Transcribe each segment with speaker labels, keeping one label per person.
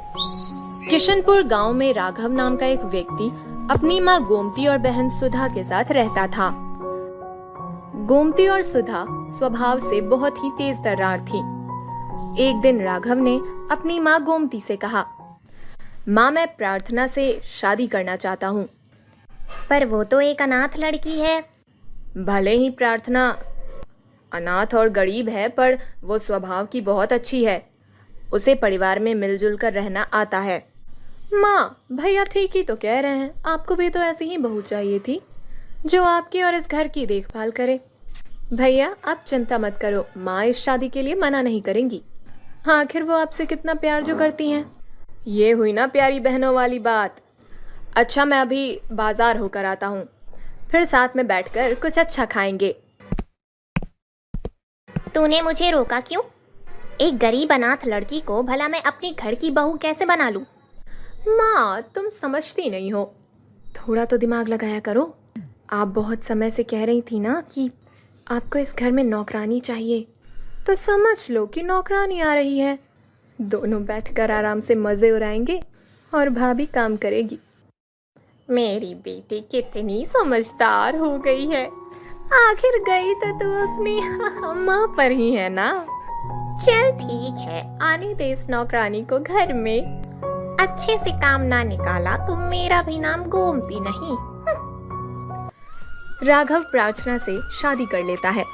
Speaker 1: किशनपुर गांव में राघव नाम का एक व्यक्ति अपनी माँ गोमती और बहन सुधा के साथ रहता था। गोमती और सुधा स्वभाव से बहुत ही तेज तर्रार थी। एक दिन राघव ने अपनी माँ गोमती से कहा, माँ मैं प्रार्थना से शादी करना चाहता हूँ।
Speaker 2: पर वो तो एक अनाथ लड़की है।
Speaker 1: भले ही प्रार्थना अनाथ और गरीब है, पर वो स्वभाव की बहुत अच्छी है। उसे परिवार में मिलजुल कर रहना आता है। माँ भैया ठीक ही तो कह रहे हैं, आपको भी तो ऐसी ही बहू चाहिए थी जो आपकी और इस घर की देखभाल करे। भैया आप चिंता मत करो, माँ इस शादी के लिए मना नहीं करेंगी। हाँ, आखिर वो आपसे कितना प्यार जो करती हैं। ये हुई ना प्यारी बहनों वाली बात। अच्छा मैं अभी बाजार होकर आता हूँ, फिर साथ में बैठकर कुछ अच्छा खाएंगे।
Speaker 2: तूने मुझे रोका क्यों? एक गरीब अनाथ लड़की को भला मैं अपनी घर की बहू कैसे बना लूं?
Speaker 1: माँ तुम समझती नहीं हो, थोड़ा तो दिमाग लगाया करो। आप बहुत समय से कह रही थी ना कि आपको इस घर में नौकरानी चाहिए, तो समझ लो कि नौकरानी आ रही है। दोनों बैठकर आराम से मज़े उड़ाएंगे और भाभी काम करेगी। मेरी बेटी कितनी समझदार हो गई है। आखिर गई तो तू अपनी माँ पर ही है ना। चल ठीक है, आने दे इस नौकरानी को घर में। अच्छे से काम ना निकाला तो मेरा भी नाम गोमती नहीं। राघव प्रार्थना से शादी कर लेता है।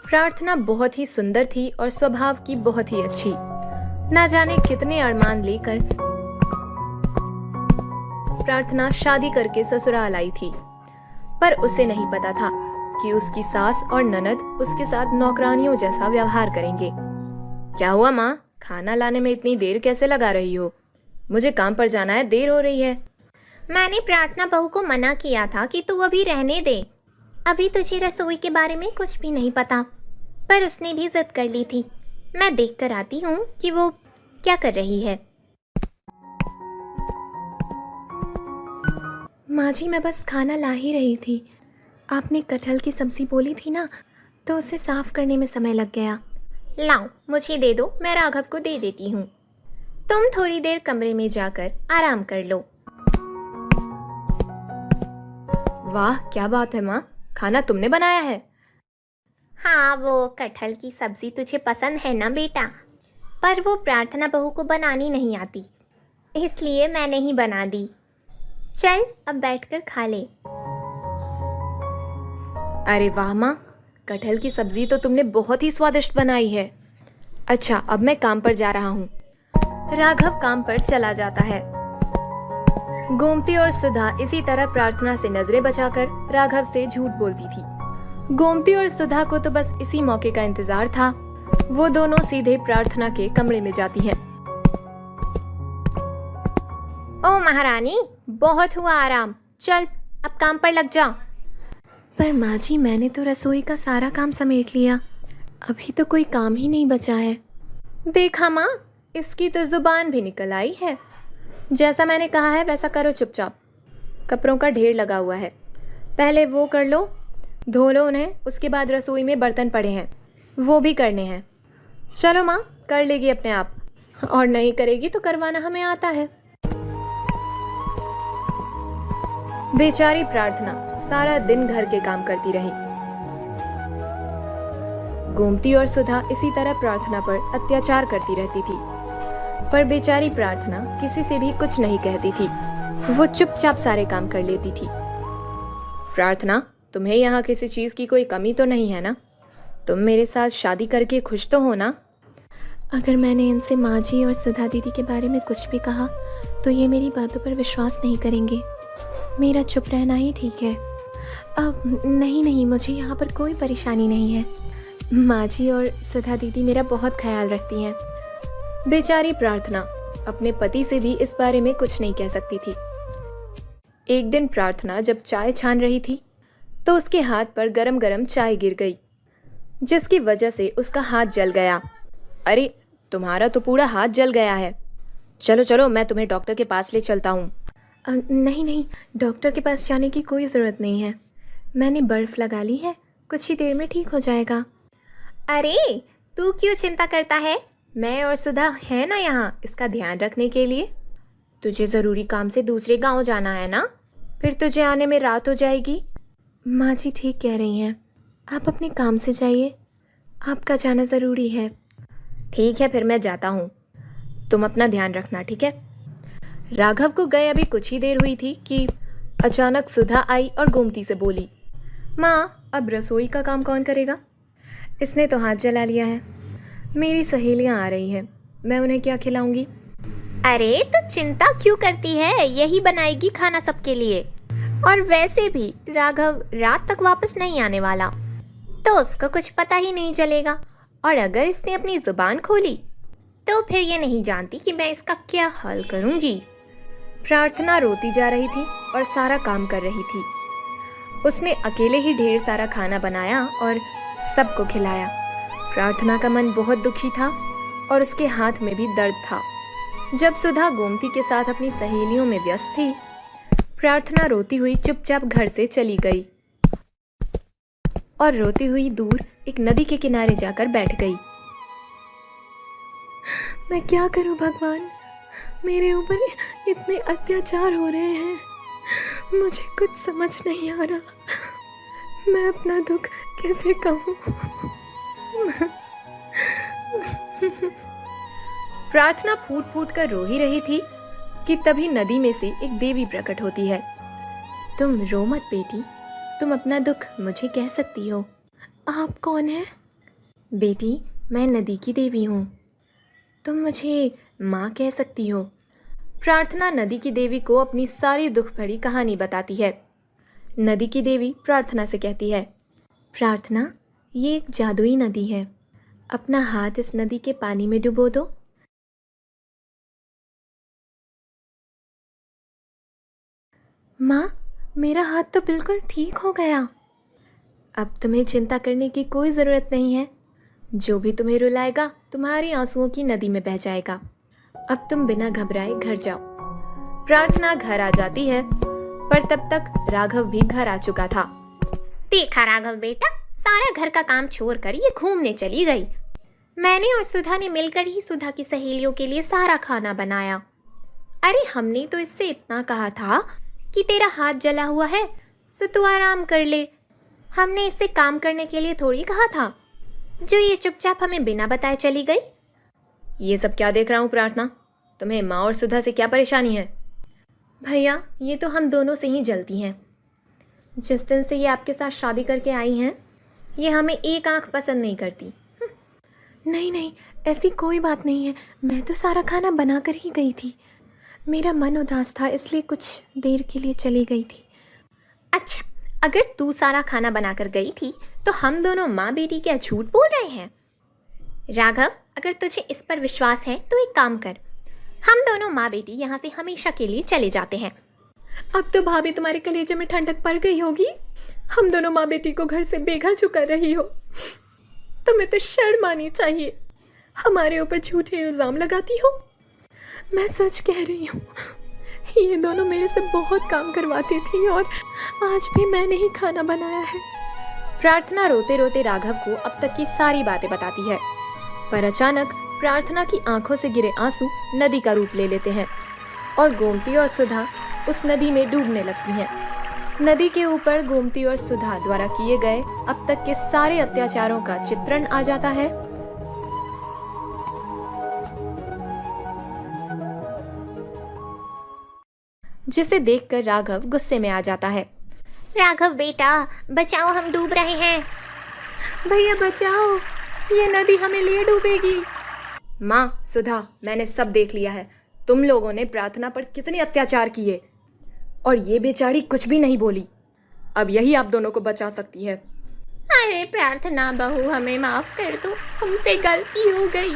Speaker 1: प्रार्थना बहुत ही सुंदर थी और स्वभाव की बहुत ही अच्छी। ना जाने कितने अरमान लेकर प्रार्थना शादी करके ससुराल आई थी, पर उसे नहीं पता था कि उसकी सास और ननद उसके साथ नौकरानियों जैसा व्यवहार करेंगे। क्या हुआ माँ, खाना लाने में इतनी देर कैसे लगा रही हो? मुझे काम पर जाना है, देर हो रही है।
Speaker 2: मैंने प्रार्थना बहू को मना किया था कि तू अभी रहने दे। अभी तुझे रसोई के बारे में कुछ भी नहीं पता, पर उसने भी जिद कर ली थी। मैं देख कर आती हूँ कि वो क्या कर रही है।
Speaker 1: माँ जी मैं बस खाना ला ही रही थी। आपने कटहल की सब्जी बोली थी ना, तो उसे साफ करने में समय लग गया।
Speaker 2: लाओ मुझे दे दो, मैं राघव को दे देती हूँ। तुम थोड़ी देर कमरे में जाकर आराम कर लो।
Speaker 1: वाह क्या बात है माँ, खाना तुमने बनाया है?
Speaker 2: हाँ, वो कटहल की सब्जी तुझे पसंद है ना बेटा, पर वो प्रार्थना बहू को बनानी नहीं आती, इसलिए मैंने ही बना दी। चल अब बैठकर खा ले।
Speaker 1: अरे वाह माँ, कटहल की सब्जी तो तुमने बहुत ही स्वादिष्ट बनाई है। अच्छा अब मैं काम पर जा रहा हूँ। राघव काम पर चला जाता है। गोमती और सुधा इसी तरह प्रार्थना से नजरें बचाकर राघव से झूठ बोलती थी। गोमती और सुधा को तो बस इसी मौके का इंतजार था। वो दोनों सीधे प्रार्थना के कमरे में जाती हैं।
Speaker 2: ओ महारानी, बहुत हुआ आराम, चल अब काम पर लग जा।
Speaker 1: पर माँ जी मैंने तो रसोई का सारा काम समेट लिया, अभी तो कोई काम ही नहीं बचा है। देखा माँ, इसकी तो जुबान भी निकल आई है। जैसा मैंने कहा है वैसा करो चुपचाप। कपड़ों का ढेर लगा हुआ है, पहले वो कर लो, धो लो उन्हें, उसके बाद रसोई में बर्तन पड़े हैं वो भी करने हैं। चलो माँ, कर लेगी अपने आप, और नहीं करेगी तो करवाना हमें आता है। बेचारी प्रार्थना सारा दिन घर के काम करती रही। गोमती और सुधा इसी तरह प्रार्थना पर अत्याचार करती रहती थी, पर बेचारी प्रार्थना किसी से भी कुछ नहीं कहती थी। वो चुपचाप सारे काम कर लेती थी। प्रार्थना, तुम्हें यहाँ किसी चीज की कोई कमी तो नहीं है ना? तुम मेरे साथ शादी करके खुश तो हो ना? अगर मैंने इनसे माँ जी और सुधा दीदी के बारे में कुछ भी कहा तो ये मेरी बातों पर विश्वास नहीं करेंगे। मेरा चुप रहना ही ठीक है। अब नहीं, मुझे यहाँ पर कोई परेशानी नहीं है। माँ जी और सुधा दीदी मेरा बहुत ख्याल रखती हैं। बेचारी प्रार्थना अपने पति से भी इस बारे में कुछ नहीं कह सकती थी। एक दिन प्रार्थना जब चाय छान रही थी तो उसके हाथ पर गरम गरम चाय गिर गई, जिसकी वजह से उसका हाथ जल गया। अरे तुम्हारा तो पूरा हाथ जल गया है। चलो चलो, मैं तुम्हें डॉक्टर के पास ले चलता हूँ। नहीं, डॉक्टर के पास जाने की कोई ज़रूरत नहीं है। मैंने बर्फ़ लगा ली है, कुछ ही देर में ठीक हो जाएगा।
Speaker 2: अरे तू क्यों चिंता करता है,
Speaker 1: मैं और सुधा है ना यहाँ इसका ध्यान रखने के लिए। तुझे ज़रूरी काम से दूसरे गांव जाना है ना, फिर तुझे आने में रात हो जाएगी। माँ जी ठीक कह रही हैं, आप अपने काम से जाइए, आपका जाना ज़रूरी है। ठीक है, फिर मैं जाता हूँ, तुम अपना ध्यान रखना, ठीक है। राघव को गए अभी कुछ ही देर हुई थी कि अचानक सुधा आई और गोमती से बोली, माँ अब रसोई का काम कौन करेगा? इसने तो हाथ जला लिया है। मेरी सहेलियाँ आ रही हैं, मैं उन्हें क्या खिलाऊंगी?
Speaker 2: अरे तो चिंता क्यों करती है, यही बनाएगी खाना सबके लिए। और वैसे भी राघव रात तक वापस नहीं आने वाला, तो उसको कुछ पता ही नहीं चलेगा। और अगर इसने अपनी जुबान खोली तो फिर ये नहीं जानती कि मैं इसका क्या हाल करूंगी।
Speaker 1: प्रार्थना रोती जा रही थी और सारा काम कर रही थी। उसने अकेले ही ढेर सारा खाना बनाया और सबको खिलाया। प्रार्थना का मन बहुत दुखी था और उसके हाथ में भी दर्द था। जब सुधा गोमती के साथ अपनी सहेलियों में व्यस्त थी, प्रार्थना रोती हुई चुपचाप घर से चली गई और रोती हुई दूर एक नदी के किनारे जाकर बैठ गई। मैं क्या करूं भगवान, मेरे ऊपर इतने अत्याचार हो रहे हैं, मुझे कुछ समझ नहीं आ रहा, मैं अपना दुख कैसे कहूं। प्रार्थना फूट फूट कर रो ही रही थी कि तभी नदी में से एक देवी प्रकट होती है। तुम रो मत बेटी, तुम अपना दुख मुझे कह सकती हो। आप कौन हैं? बेटी मैं नदी की देवी हूँ, तुम मुझे माँ कह सकती हो। प्रार्थना नदी की देवी को अपनी सारी दुख भरी कहानी बताती है। नदी की देवी प्रार्थना से कहती है, प्रार्थना ये एक जादुई नदी है, अपना हाथ इस नदी के पानी में डुबो दो। माँ मेरा हाथ तो बिल्कुल ठीक हो गया। अब तुम्हें चिंता करने की कोई ज़रूरत नहीं है, जो भी तुम्हें रुलाएगा तुम्हारी आंसुओं की नदी में बह जाएगा। अब तुम बिना घबराए घर जाओ। प्रार्थना घर आ जाती है, पर तब तक राघव भी घर आ चुका था।
Speaker 2: देखा राघव बेटा, सारा घर का काम छोड़कर ये घूमने चली गई। मैंने और सुधा ने मिलकर ही सुधा की सहेलियों के लिए सारा खाना बनाया। अरे हमने तो इससे इतना कहा था कि तेरा हाथ जला हुआ है तो तू आराम कर ले। हमने इससे काम करने के लिए थोड़ी कहा था, जो ये चुपचाप हमें बिना बताए चली गई।
Speaker 1: ये सब क्या देख रहा हूँ प्रार्थना, तुम्हें माँ और सुधा से क्या परेशानी है? भैया ये तो हम दोनों से ही जलती हैं। जिस दिन से ये आपके साथ शादी करके आई हैं, ये हमें एक आंख पसंद नहीं करती। नहीं नहीं ऐसी कोई बात नहीं है, मैं तो सारा खाना बना कर ही गई थी, मेरा मन उदास था इसलिए कुछ देर के लिए चली गई थी।
Speaker 2: अच्छा, अगर तू सारा खाना बनाकर गई थी तो हम दोनों माँ बेटी क्या झूठ बोल रहे हैं? राघव अगर तुझे इस पर विश्वास है तो एक काम कर, हम दोनों माँ बेटी यहाँ से हमेशा के लिए चले जाते हैं।
Speaker 1: अब तो भाभी तुम्हारे कलेजे में ठंडक पड़ गई होगी, हम दोनों माँ बेटी को घर से बेघर चुका रही हो। तुम्हें तो शर्म आनी चाहिए, हमारे ऊपर झूठे इल्ज़ाम लगाती हो। मैं सच कह रही हूँ, ये दोनों मेरे से बहुत काम करवाती थी और आज भी मैंने ही खाना बनाया है। प्रार्थना रोते रोते राघव को अब तक की सारी बातें बताती है, पर अचानक प्रार्थना की आंखों से गिरे आंसू नदी का रूप ले लेते हैं और गोमती और सुधा उस नदी में डूबने लगती हैं। नदी के ऊपर गोमती और सुधा द्वारा किए गए अब तक के सारे अत्याचारों का चित्रण आ जाता है। जिसे देखकर राघव गुस्से में आ जाता है।
Speaker 2: राघव बेटा बचाओ, हम डूब रहे हैं।
Speaker 1: भैया बचाओ, ये नदी हमें ले डूबेगी। माँ सुधा मैंने सब देख लिया है, तुम लोगों ने प्रार्थना पर कितने अत्याचार किए और ये बेचारी कुछ भी नहीं बोली। अब यही आप दोनों को बचा सकती है।
Speaker 2: अरे प्रार्थना बहू हमें माफ कर दो, हमसे गलती हो गई।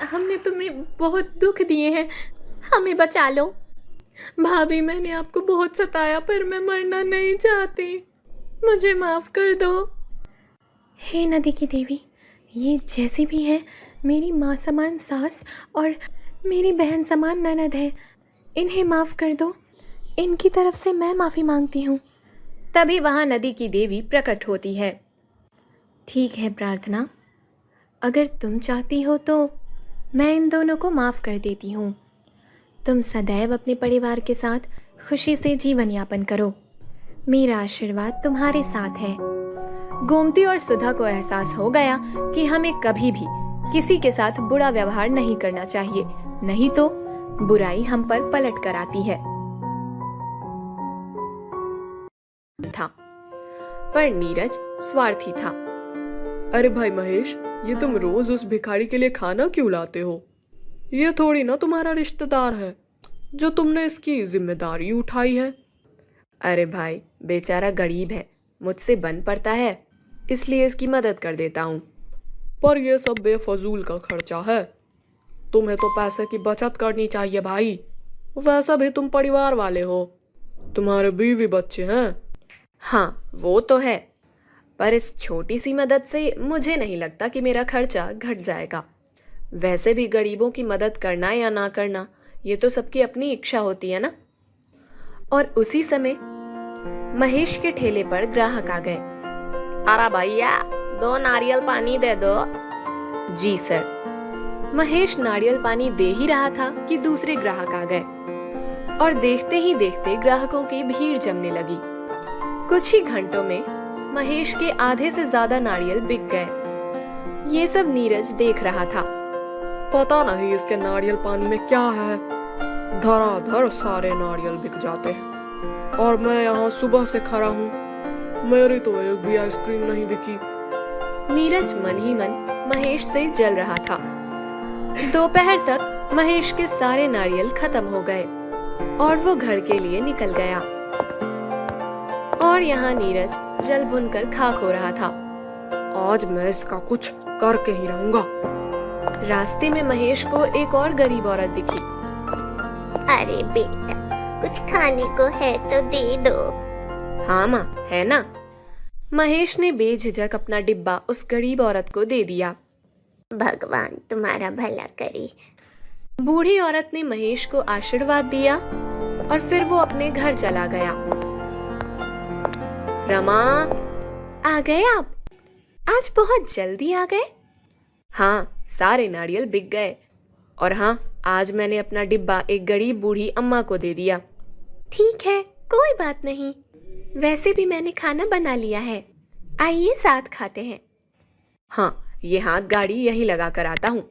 Speaker 1: हमने तुम्हें बहुत दुख दिए हैं, हमें बचा लो। भाभी मैंने आपको बहुत सताया, पर मैं मरना नहीं चाहती, मुझे माफ कर दो। हे नदी की देवी, ये जैसी भी है मेरी माँ समान सास और मेरी बहन समान ननद है, इन्हें माफ़ कर दो, इनकी तरफ से मैं माफ़ी मांगती हूँ। तभी वहाँ नदी की देवी प्रकट होती है। ठीक है प्रार्थना, अगर तुम चाहती हो तो मैं इन दोनों को माफ़ कर देती हूँ। तुम सदैव अपने परिवार के साथ खुशी से जीवन यापन करो। मेरा आशीर्वाद तुम्हारे साथ है। गोमती और सुधा को एहसास हो गया कि हमें कभी भी किसी के साथ बुरा व्यवहार नहीं करना चाहिए, नहीं तो बुराई हम पर पलट कर आती है। था पर नीरज स्वार्थी था।
Speaker 3: अरे भाई महेश, ये तुम रोज उस भिखारी के लिए खाना क्यों लाते हो? ये थोड़ी ना तुम्हारा रिश्तेदार है जो तुमने इसकी जिम्मेदारी उठाई है।
Speaker 1: अरे भाई, बेचारा गरीब है, मुझसे बन पड़ता है, इसलिए इसकी मदद कर देता हूँ।
Speaker 3: पर ये सब बेफजूल का खर्चा है। तुम्हें तो पैसे की बचत करनी चाहिए भाई। वैसा भी तुम परिवार वाले हो, तुम्हारे बीवी बच्चे हैं।
Speaker 1: हाँ, वो तो है, पर इस छोटी सी मदद से मुझे नहीं लगता कि मेरा खर्चा घट जाएगा। वैसे भी गरीबों की मदद करना या ना करना, ये तो सबकी अपनी इच्छा होती है ना। और उसी समय महेश के ठेले पर ग्राहक आ गए।
Speaker 2: अरे भैया, 2 नारियल पानी दे दो।
Speaker 1: जी सर। महेश नारियल पानी दे ही रहा था कि दूसरे ग्राहक आ गए और देखते ही देखते ग्राहकों की भीड़ जमने लगी। कुछ ही घंटों में महेश के आधे से ज्यादा नारियल बिक गए। ये सब नीरज देख रहा था।
Speaker 3: पता नहीं इसके नारियल पानी में क्या है, धड़ाधड़ सारे नारियल बिक जाते हैं और मैं यहाँ सुबह से खड़ा हूँ, मेरी तो एक भी आइसक्रीम नहीं बिकी।
Speaker 1: नीरज मन ही मन महेश से जल रहा था। दोपहर तक महेश के सारे नारियल खत्म हो गए और वो घर के लिए निकल गया। और यहाँ नीरज जल भुनकर खाक हो रहा था।
Speaker 3: आज मैं इसका कुछ करके ही रहूंगा।
Speaker 1: रास्ते में महेश को एक और गरीब औरत दिखी।
Speaker 2: अरे बेटा, कुछ खाने को है तो दे दो।
Speaker 1: हाँ माँ, है ना। महेश ने बेझिझक अपना डिब्बा उस गरीब औरत को दे दिया।
Speaker 2: भगवान तुम्हारा भला करे।
Speaker 1: बूढ़ी औरत ने महेश को आशीर्वाद दिया और फिर वो अपने घर चला गया। रमा, आ गए आप? आज बहुत जल्दी आ गए। हाँ, सारे नारियल बिक गए और हाँ, आज मैंने अपना डिब्बा एक गरीब बूढ़ी अम्मा को दे दिया। ठीक है, कोई बात नहीं। वैसे भी मैंने खाना बना लिया है, आइए साथ खाते हैं। हाँ, ये हाथ गाड़ी यहीं लगा कर आता हूँ।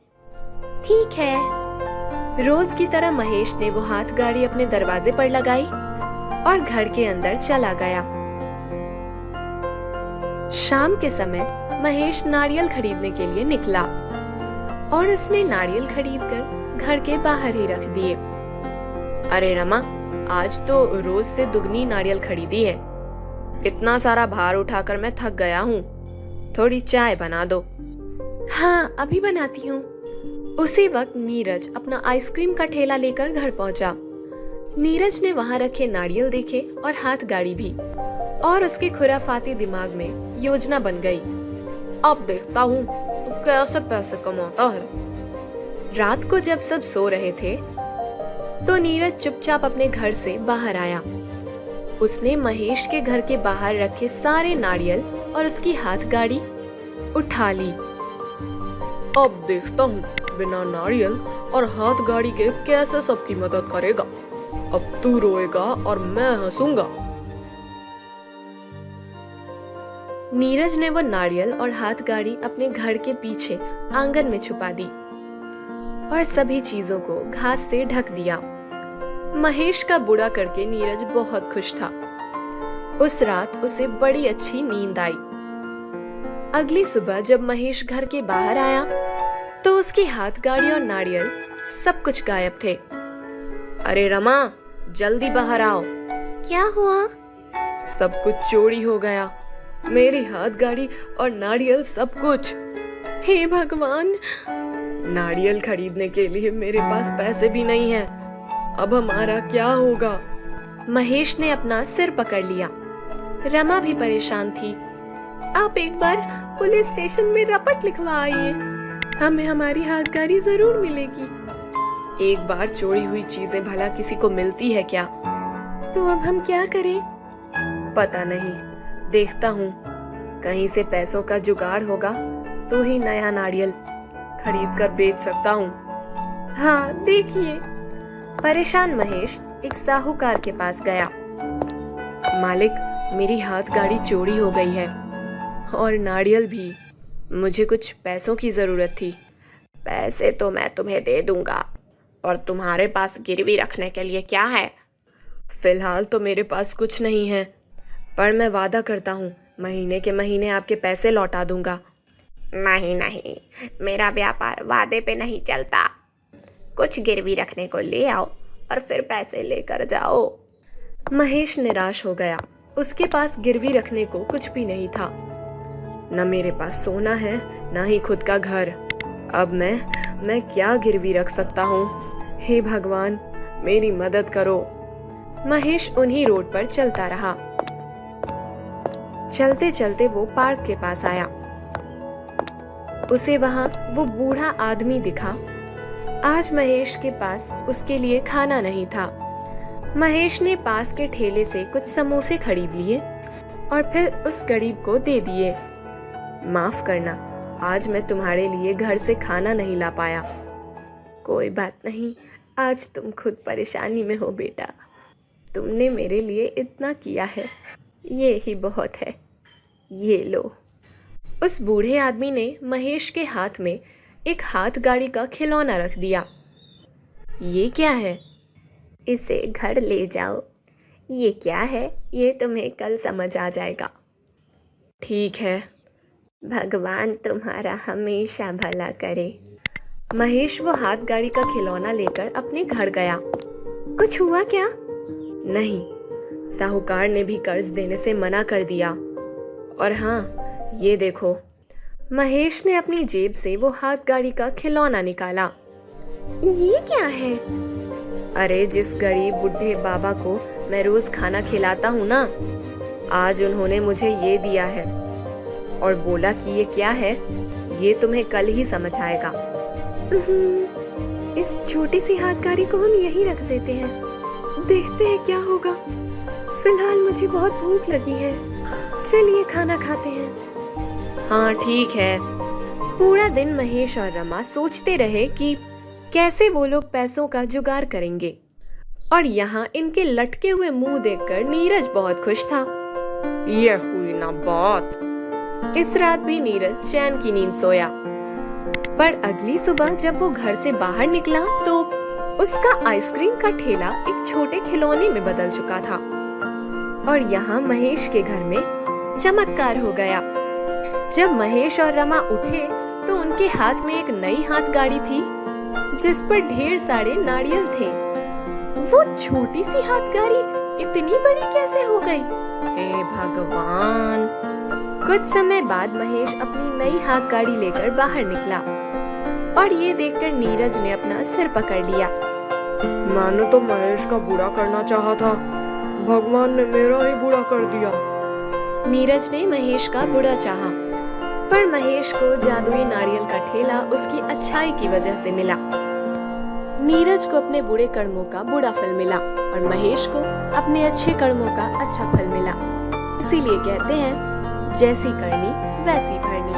Speaker 1: ठीक है। रोज की तरह महेश ने वो हाथ गाड़ी अपने दरवाजे पर लगाई और घर के अंदर चला गया। शाम के समय महेश नारियल खरीदने के लिए निकला और उसने नारियल खरीदकर घर के बाहर ही रख दिए। अरे रमा, आज तो रोज से दुगनी नारियल खरीदी है। इतना सारा भार उठाकर मैं थक गया हूँ, थोड़ी चाय बना दो। हाँ, अभी बनाती हूँ। उसी वक्त नीरज अपना आइसक्रीम का ठेला लेकर घर पहुंचा। नीरज ने वहां रखे नारियल देखे और हाथ गाड़ी भी, और उसके खुराफाती दिमाग में योजना बन गई।
Speaker 3: अब देखता हूँ तो कैसे पैसे कमाता है।
Speaker 1: रात को जब सब सो रहे थे तो नीरज चुपचाप अपने घर से बाहर आया। उसने महेश के घर के बाहर रखे सारे नारियल और उसकी हाथ गाड़ी उठा ली।
Speaker 3: अब देखता हूँ बिना नारियल और हाथ गाड़ी के कैसे सबकी मदद करेगा। अब तू रोएगा और मैं हंसूंगा।
Speaker 1: नीरज ने वो नारियल और हाथ गाड़ी अपने घर के पीछे आंगन में छुपा दी और सभी चीजों को घास से ढक दिया। महेश का बुरा करके नीरज बहुत खुश था। उस रात उसे बड़ी अच्छी नींद आई। अगली सुबह जब महेश घर के बाहर आया तो उसकी हाथ गाड़ी और नारियल सब कुछ गायब थे। अरे रमा, जल्दी बाहर आओ। क्या हुआ? सब कुछ चोरी हो गया, मेरी हाथ गाड़ी और नारियल सब कुछ। हे भगवान, नारियल खरीदने के लिए मेरे पास पैसे भी नहीं है। अब हमारा क्या होगा? महेश ने अपना सिर पकड़ लिया। रमा भी परेशान थी। आप एक बार पुलिस स्टेशन में रपट लिखवा आइए, हमें हमारी हाथ गाड़ी जरूर मिलेगी। एक बार चोरी हुई चीजें भला किसी को मिलती है क्या? तो अब हम क्या करें? पता नहीं, देखता हूँ, कहीं से पैसों का जुगाड़ होगा
Speaker 3: तो ही नया नारियल खरीद कर बेच सकता हूँ।
Speaker 1: हाँ देखिए। परेशान महेश एक साहूकार के पास गया।
Speaker 3: मालिक, मेरी हाथ गाड़ी चोरी हो गई है और नारियल भी। मुझे कुछ पैसों की जरूरत थी।
Speaker 4: पैसे तो मैं तुम्हें दे दूंगा, और तुम्हारे पास गिरवी रखने के लिए क्या है?
Speaker 3: फिलहाल तो मेरे पास कुछ नहीं है, पर मैं वादा करता हूँ महीने के महीने आपके पैसे लौटा दूंगा।
Speaker 4: नहीं नहीं, मेरा व्यापार वादे पे नहीं चलता। कुछ गिरवी रखने को ले आओ और फिर पैसे लेकर जाओ।
Speaker 3: महेश निराश हो गया। उसके पास गिरवी रखने को कुछ भी नहीं था। न मेरे पास सोना है, न ही खुद का घर। अब मैं क्या गिरवी रख सकता हूँ? हे भगवान, मेरी मदद करो।
Speaker 1: महेश उन्हीं रोड पर चलता रहा। चलते चलते वो पार्क के पास आया। उसे वहां वो बूढ़ा आदमी दिखा। आज महेश के पास उसके लिए खाना नहीं था। महेश ने पास के ठेले से कुछ समोसे खरीद लिए और फिर उस गरीब को दे दिए।
Speaker 3: माफ करना, आज मैं तुम्हारे लिए घर से खाना नहीं ला पाया।
Speaker 1: कोई बात नहीं, आज तुम खुद परेशानी में हो बेटा। तुमने मेरे लिए इतना किया है, ये ही बहुत है। ये लो। उस बूढ़े आदमी ने महेश के हाथ में एक हाथ गाड़ी का खिलौना रख दिया। ये क्या है? इसे घर ले जाओ। ये क्या है, ये तुम्हें कल समझ आ जाएगा।
Speaker 3: ठीक है।
Speaker 1: भगवान तुम्हारा हमेशा भला करे। महेश वो हाथ गाड़ी का खिलौना लेकर अपने घर गया। कुछ हुआ क्या?
Speaker 3: नहीं, साहूकार ने भी कर्ज देने से मना कर दिया। और हाँ, ये देखो।
Speaker 1: महेश ने अपनी जेब से वो हाथ गाड़ी का खिलौना निकाला। ये क्या है?
Speaker 3: अरे, जिस गरीब बुढ़े बाबा को मैं रोज खाना खिलाता हूँ ना, आज उन्होंने मुझे ये दिया है और बोला कि ये क्या है, ये तुम्हें कल ही समझ आएगा।
Speaker 1: इस छोटी सी हाथ गाड़ी को हम यहीं रख देते हैं, देखते हैं क्या होगा। फिलहाल मुझे बहुत भूख लगी है, चलिए खाना खाते हैं।
Speaker 3: हाँ ठीक है।
Speaker 1: पूरा दिन महेश और रमा सोचते रहे कि कैसे वो लोग पैसों का जुगाड़ करेंगे। और यहाँ इनके लटके हुए मुंह देखकर नीरज बहुत खुश था।
Speaker 3: ये हुई ना बात।
Speaker 1: इस रात भी नीरज चैन की नींद सोया। पर अगली सुबह जब वो घर से बाहर निकला तो उसका आइसक्रीम का ठेला एक छोटे खिलौने में बदल चुका था। और यहाँ महेश के घर में चमत्कार हो गया। जब महेश और रमा उठे तो उनके हाथ में एक नई हाथ गाड़ी थी जिस पर ढेर सारे नारियल थे। वो छोटी सी हाथ गाड़ी इतनी बड़ी कैसे हो गई?
Speaker 3: हे भगवान।
Speaker 1: कुछ समय बाद महेश अपनी नई हाथ गाड़ी लेकर बाहर निकला और ये देखकर नीरज ने अपना सिर पकड़ लिया।
Speaker 3: मैंने तो महेश का बुरा करना चाहा था, भगवान ने मेरा ही बुरा कर दिया।
Speaker 1: नीरज ने महेश का बुरा चाहा, पर महेश को जादुई नारियल का ठेला उसकी अच्छाई की वजह से मिला। नीरज को अपने बुरे कर्मों का बुरा फल मिला और महेश को अपने अच्छे कर्मों का अच्छा फल मिला। इसीलिए कहते हैं, जैसी करनी वैसी भरनी।